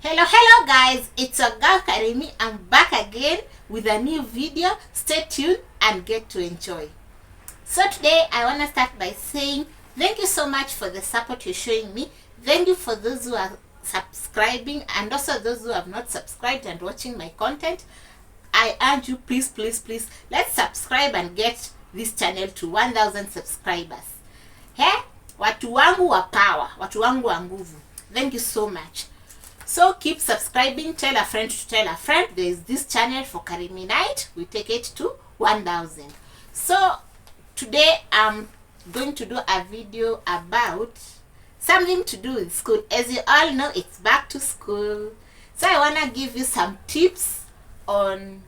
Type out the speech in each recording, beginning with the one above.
Hello guys, it's your girl Karimi. I'm back again with a new video. Stay tuned and get to enjoy. So today I want to start by saying thank you so much for the support you're showing me. Thank you for those who are subscribing and also those who have not subscribed and watching my content. I urge you, please, let's subscribe and get this channel to 1000 subscribers. Watu wangu wa power, watu wangu wa nguvu. Thank you so much. So keep subscribing, tell a friend to tell a friend. There is this channel for Karimi Night. We take it to 1000. So today I'm going to do a video about something to do with school. As you all know, it's back to school. So I want to give you some tips on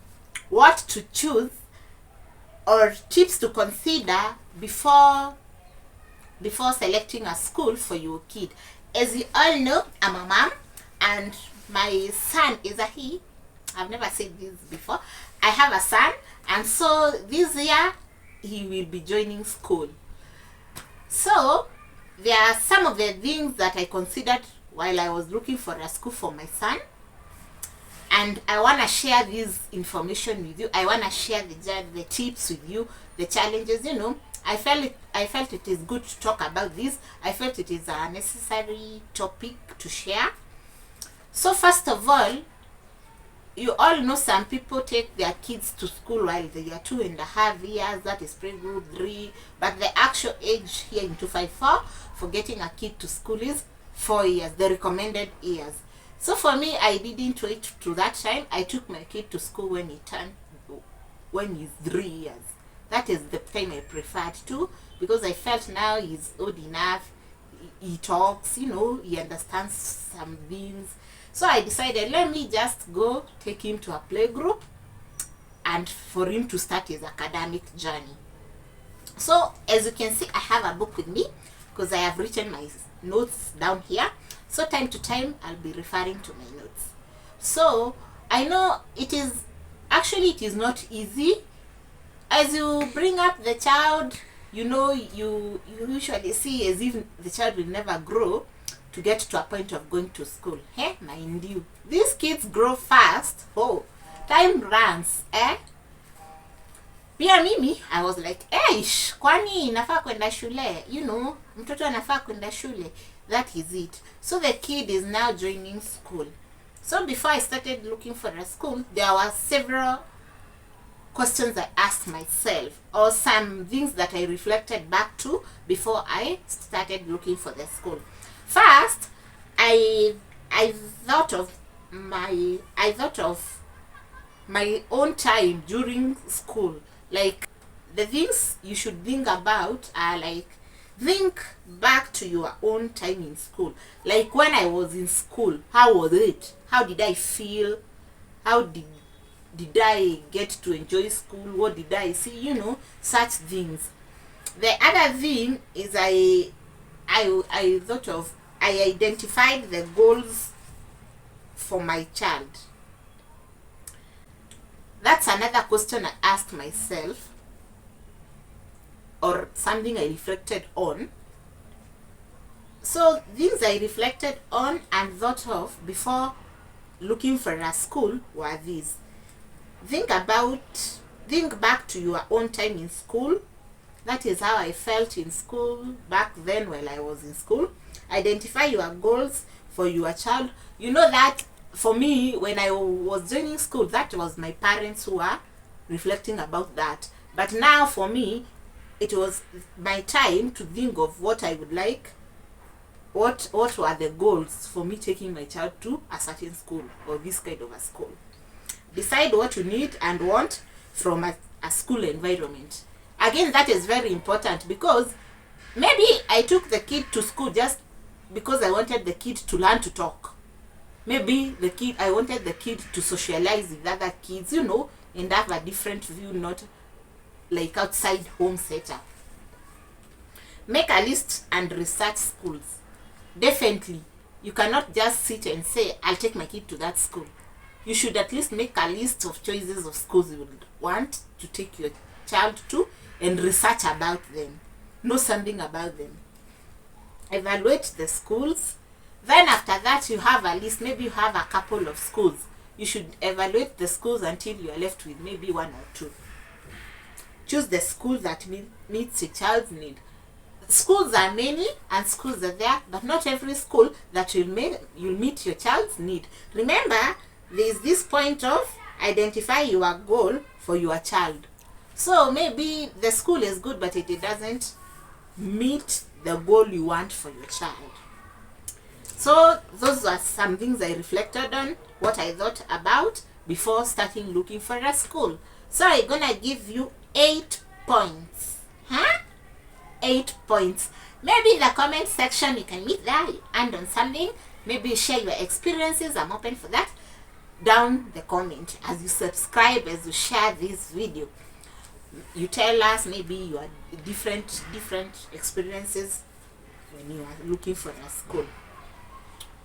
what to choose or tips to consider before selecting a school for your kid. As you all know, I'm a mom and my son is a he. I've never said this before. I have a son, and so this year he will be joining school. So there are some of the things that I considered while I was looking for a school for my son, and I want to share this information with you. I want to share the tips with you, the challenges. I felt it is good to talk about this. I felt it is a necessary topic to share. So first of all, you all know some people take their kids to school while they are 2.5 years, that is pre-group 3, but the actual age here in 254 for getting a kid to school is 4 years, the recommended years. So for me, I didn't wait to that time. I took my kid to school when he's 3 years. That is the time I preferred to, because I felt now he's old enough, he talks, he understands some things. So I decided, let me just go take him to a playgroup and for him to start his academic journey. So as you can see, I have a book with me because I have written my notes down here. So time to time, I'll be referring to my notes. So I know it is not easy. As you bring up the child, you usually see as if the child will never grow to get to a point of going to school. Mind you, these kids grow fast. Time runs. Pia mimi, I was like, kwani nafaa kwenda shule? Mtoto anafaa kwenda shule. That is it. So the kid is now joining school. So before I started looking for a school, there were several questions I asked myself, or some things that I reflected back to before I started looking for the school. First, I thought of my own time during school. Like, the things you should think about are like, think back to your own time in school. Like when I was in school, how was it? How did I feel? How did I get to enjoy school? What did I see? Such things. The other thing is I identified the goals for my child. That's another question I asked myself, or something I reflected on. So things I reflected on and thought of before looking for a school were these. Think back to your own time in school. That is how I felt in school back then while I was in school. Identify your goals for your child. You know that for me, when I was joining school, that was my parents who were reflecting about that. But now for me, it was my time to think of what I would like, what were the goals for me taking my child to a certain school or this kind of a school. Decide what you need and want from a school environment. Again, that is very important, because maybe I took the kid to school just because I wanted the kid to learn to talk. Maybe I wanted the kid to socialize with other kids, and have a different view, not like outside home setup. Make a list and research schools. Definitely, you cannot just sit and say, I'll take my kid to that school. You should at least make a list of choices of schools you would want to take your child to and research about them. Know something about them. Evaluate the schools. Then after that, you have a list. Maybe you have a couple of schools. You should evaluate the schools until you are left with maybe one or two. Choose the school that meets your child's need. Schools are many and schools are there, but not every school that will meet your child's need. Remember, there is this point of identify your goal for your child. So maybe the school is good, but it doesn't meet the goal you want for your child. So those are some things I reflected on, what I thought about before starting looking for a school. So I'm gonna give you 8 points. 8 points. Maybe in the comment section you can meet there and on something. Maybe share your experiences. I'm open for that. Down the comment as you subscribe, as you share this video, you tell us maybe your different experiences when you are looking for a school.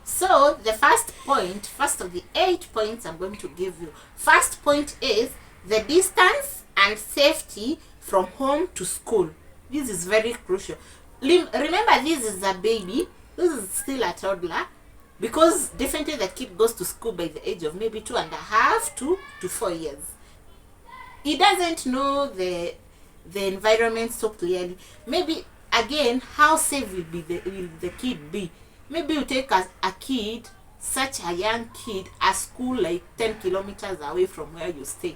So the first of the 8 points I'm going to give you. First point is the distance and safety from home to school. This is very crucial. Remember, this is a baby. This is still a toddler, because definitely the kid goes to school by the age of maybe 2.5 to 4 years. He doesn't know the environment so clearly. Maybe again, how safe will the kid be? Maybe you take a kid, such a young kid, a school like 10 kilometers away from where you stay.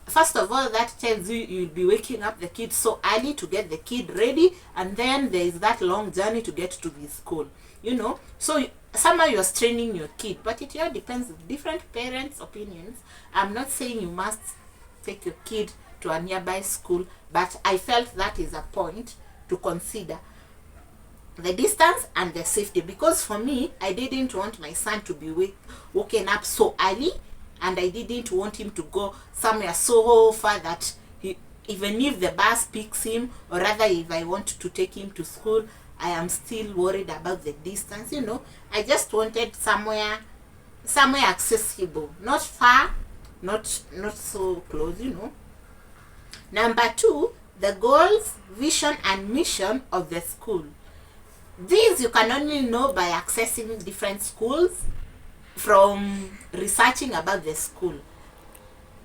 First of all, that tells you you'll be waking up the kid so early to get the kid ready, and then there is that long journey to get to the school, so somehow you're straining your kid. But it all depends on different parents' opinions. I'm not saying you must take your kid to a nearby school, but I felt that is a point to consider, the distance and the safety. Because for me, I didn't want my son to be woken up so early, and I didn't want him to go somewhere so far that even if the bus picks him, or rather if I want to take him to school, I am still worried about the distance. I just wanted somewhere accessible, not far, not so close. Number 2, the goals, vision and mission of the school. These you can only know by accessing different schools, from researching about the school,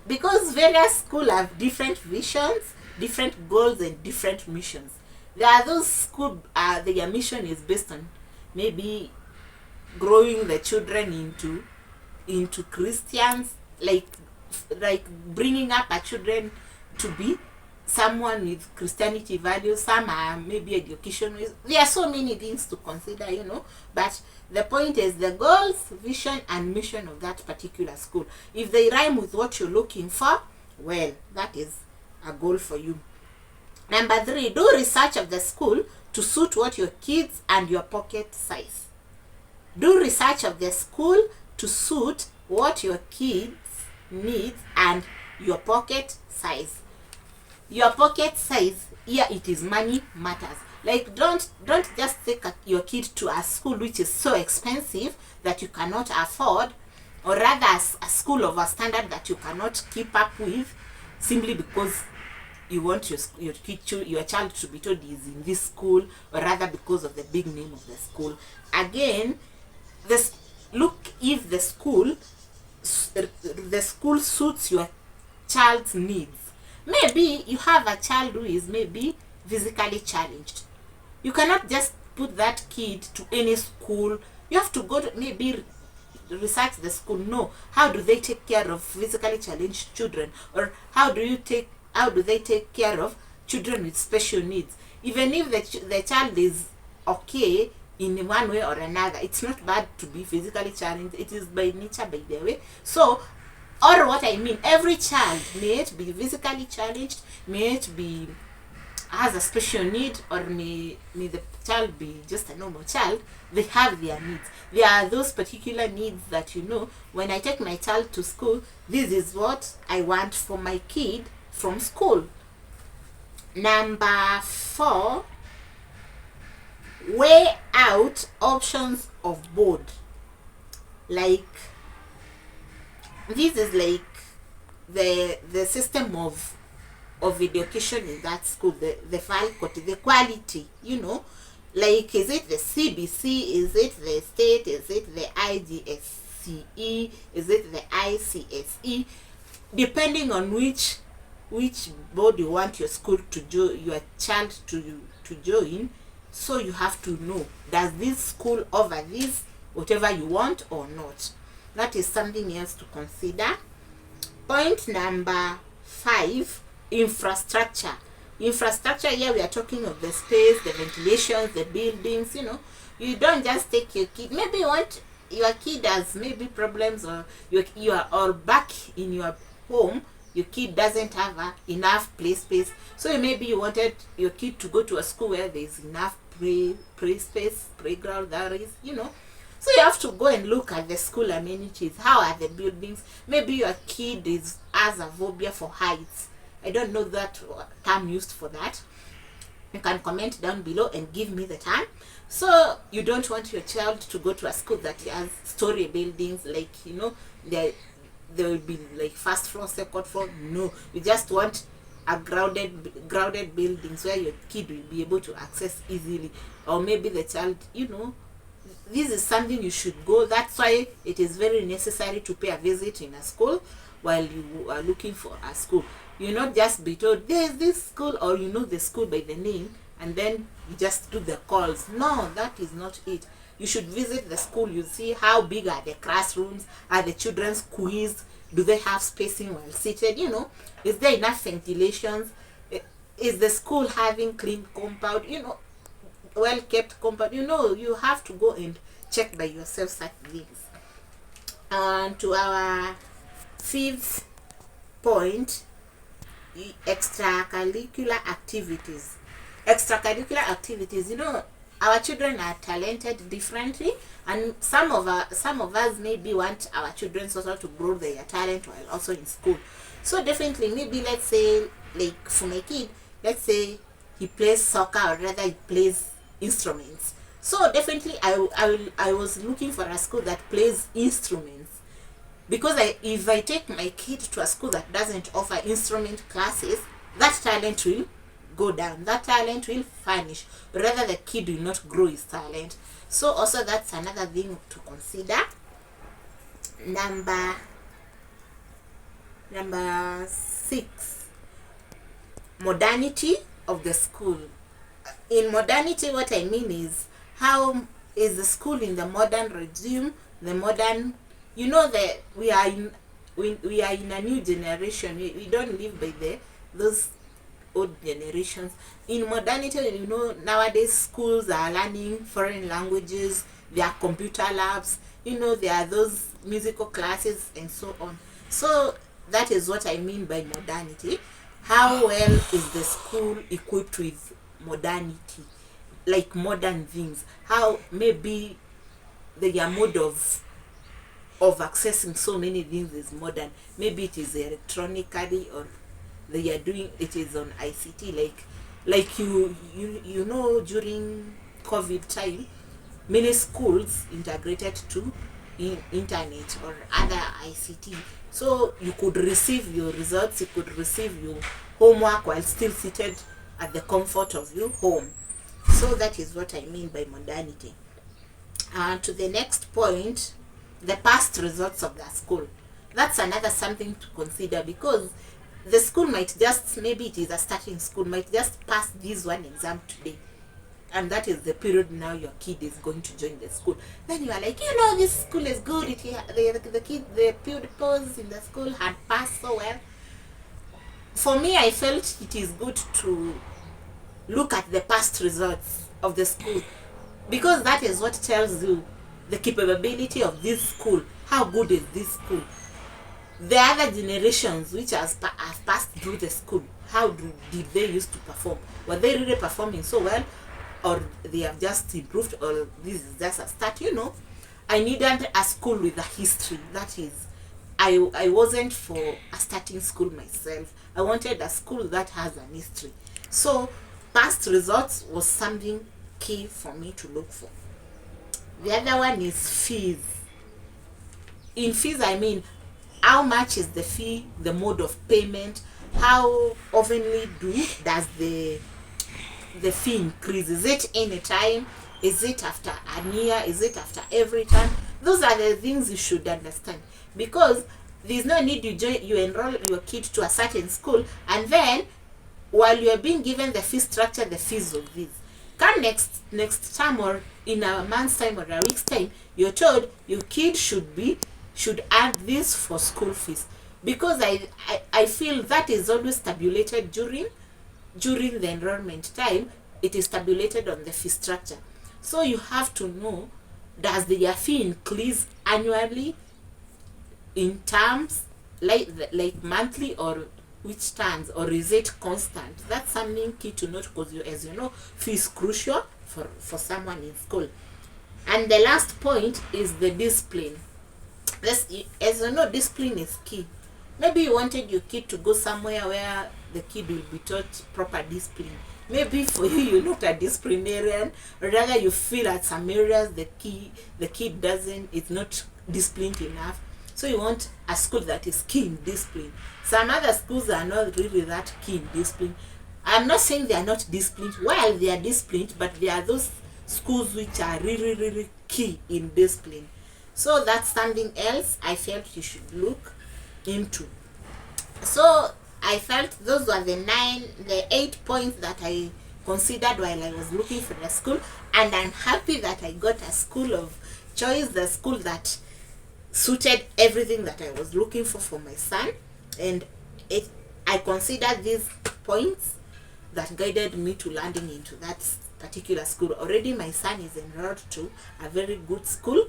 because various schools have different visions, different goals and different missions. There are those schools, their mission is based on maybe growing the children into Christians, like bringing up a children to be someone with Christianity values. Some are maybe education. There are so many things to consider, but the point is the goals, vision and mission of that particular school. If they rhyme with what you're looking for, well, that is a goal for you. Number 3, do research of the school to suit what your kids and your pocket size. Do research of the school to suit what your kids needs and your pocket size. Your pocket size, here it is money matters. Like, don't just take your kid to a school which is so expensive that you cannot afford, or rather a school of a standard that you cannot keep up with, simply because you want your child to be told he's in this school, or rather because of the big name of the school. Again, look if the school suits your child's needs. Maybe you have a child who is maybe physically challenged. You cannot just put that kid to any school. You have to go to maybe research the school. No, how do they take care of physically challenged children, or how do they take care of children with special needs? Even if the child is okay in one way or another, it's not bad to be physically challenged. It is by nature, by the way. So, or what I mean, every child, may it be physically challenged, may it be has a special need, or may the child be just a normal child, they have their needs. There are those particular needs that, when I take my child to school, this is what I want for my kid from school. Number 4, weigh out options of both. Like, this is like the system of education in that school, the faculty, the quality, Like, is it the CBC, is it the state, is it the IGSCE, is it the ICSE, depending on which board you want your school to join, your child to join. So you have to know, does this school offer this, whatever you want or not? That is something else to consider. Point number 5, infrastructure. Infrastructure, here we are talking of the space, the ventilations, the buildings. You don't just take your kid, maybe you want your kid has maybe problems, or you are all back in your home, your kid doesn't have enough play space, so maybe you wanted your kid to go to a school where there is enough play space, playground, there is, so you have to go and look at the school amenities. How are the buildings? Maybe your kid has a phobia for heights. I don't know that term used for that. You can comment down below and give me the term. So you don't want your child to go to a school that has story buildings, like, there will be like first floor, second floor. No, you just want a grounded buildings where your kid will be able to access easily. Or maybe the child, this is something you should go. That's why it is very necessary to pay a visit in a school while you are looking for a school. You not just be told there's this school, or the school by the name, and then you just do the calls. No, that is not it. You should visit the school. You see how big are the classrooms, are the children squeezed, do they have spacing while seated, is there enough ventilations, is the school having clean compound, well kept compound. You have to go and check by yourself such things. And to our 5th point, extracurricular activities. Our children are talented differently, and some of us maybe want our children also to grow their talent while also in school. So definitely, maybe let's say, like for my kid, let's say he plays soccer, or rather he plays instruments. So definitely I was looking for a school that plays instruments, because if I take my kid to a school that doesn't offer instrument classes, that talent will go down, that talent will vanish, rather the kid will not grow his talent. So also that's another thing to consider. Number 6, modernity of the school. In modernity, what I mean is, how is the school in the modern regime, the modern, that we are in a new generation. We don't live by those old generations. In modernity, nowadays schools are learning foreign languages, there are computer labs, there are those musical classes and so on. So that is what I mean by modernity. How well is the school equipped with modernity, like modern things? How maybe their mode of accessing so many things is modern. Maybe it is electronically, or they are doing it is on ICT, like during COVID time, many schools integrated to internet or other ICT, so you could receive your results, you could receive your homework while still seated at the comfort of your home. So that is what I mean by modernity. And to the next point, the past results of the school. That's another something to consider, because the school might just, maybe it is a starting school, might just pass this one exam today, and that is the period now your kid is going to join the school. Then you are like, this school is good, the pupils in the school had passed so well. For me, I felt it is good to look at the past results of the school, because that is what tells you the capability of this school. How good is this school? The other generations which have passed through the school, how did they used to perform? Were they really performing so well, or they have just improved, or this is just a start? I needed a school with a history. That is, I wasn't for a starting school myself. I wanted a school that has an history. So past results was something key for me to look for. The other one is fees. In fees, I mean, how much is the fee, the mode of payment, how oftenly does the the fee increase? Is it any time? Is it after a year? Is it after every time? Those are the things you should understand, because there's no need you enroll your kid to a certain school, and then while you are being given the fee structure, the fees of this, come next term or in a month's time or a week's time, you're told your kid should add this for school fees, because I feel that is always tabulated during the enrollment time. It is tabulated on the fee structure. So you have to know, does the fee increase annually in terms like monthly, or which terms, or is it constant? That's something key to note, because as you know, fee is crucial for someone in school. And the last point is the discipline. As you know, discipline is key. Maybe you wanted your kid to go somewhere where the kid will be taught proper discipline. Maybe for you, you're not a disciplinarian, or rather you feel at some areas the kid it's not disciplined enough. So you want a school that is key in discipline. Some other schools are not really that key in discipline. I'm not saying they are not disciplined. Well, they are disciplined, but there are those schools which are really key in discipline. So that's something else I felt you should look into. So I felt those were the 8 points that I considered while I was looking for a school, and I'm happy that I got a school of choice, the school that suited everything that I was looking for my son. And I considered these points that guided me to landing into that particular school. Already my son is enrolled to a very good school.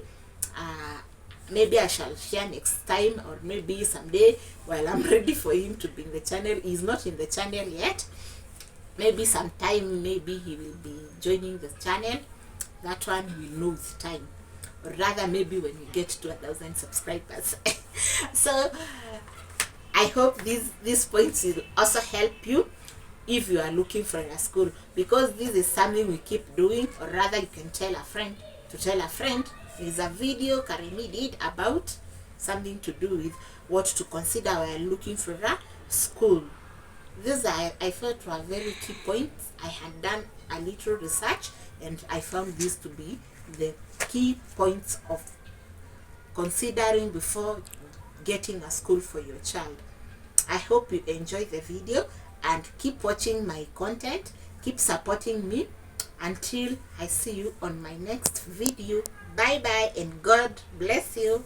Maybe I shall share next time, or maybe someday while I'm ready for him to be in the channel. He's not in the channel yet. Maybe sometime, maybe he will be joining the channel. That one we'll know with time, or rather maybe when we get to 1,000 subscribers. So I hope these points will also help you if you are looking for a school, because this is something we keep doing, or rather you can tell a friend to tell a friend. There's a video Karimi did about something to do with what to consider while looking for a school. These I felt were very key points. I had done a little research, and I found these to be the key points of considering before getting a school for your child. I hope you enjoyed the video, and keep watching my content, keep supporting me until I see you on my next video. Bye bye, and God bless you.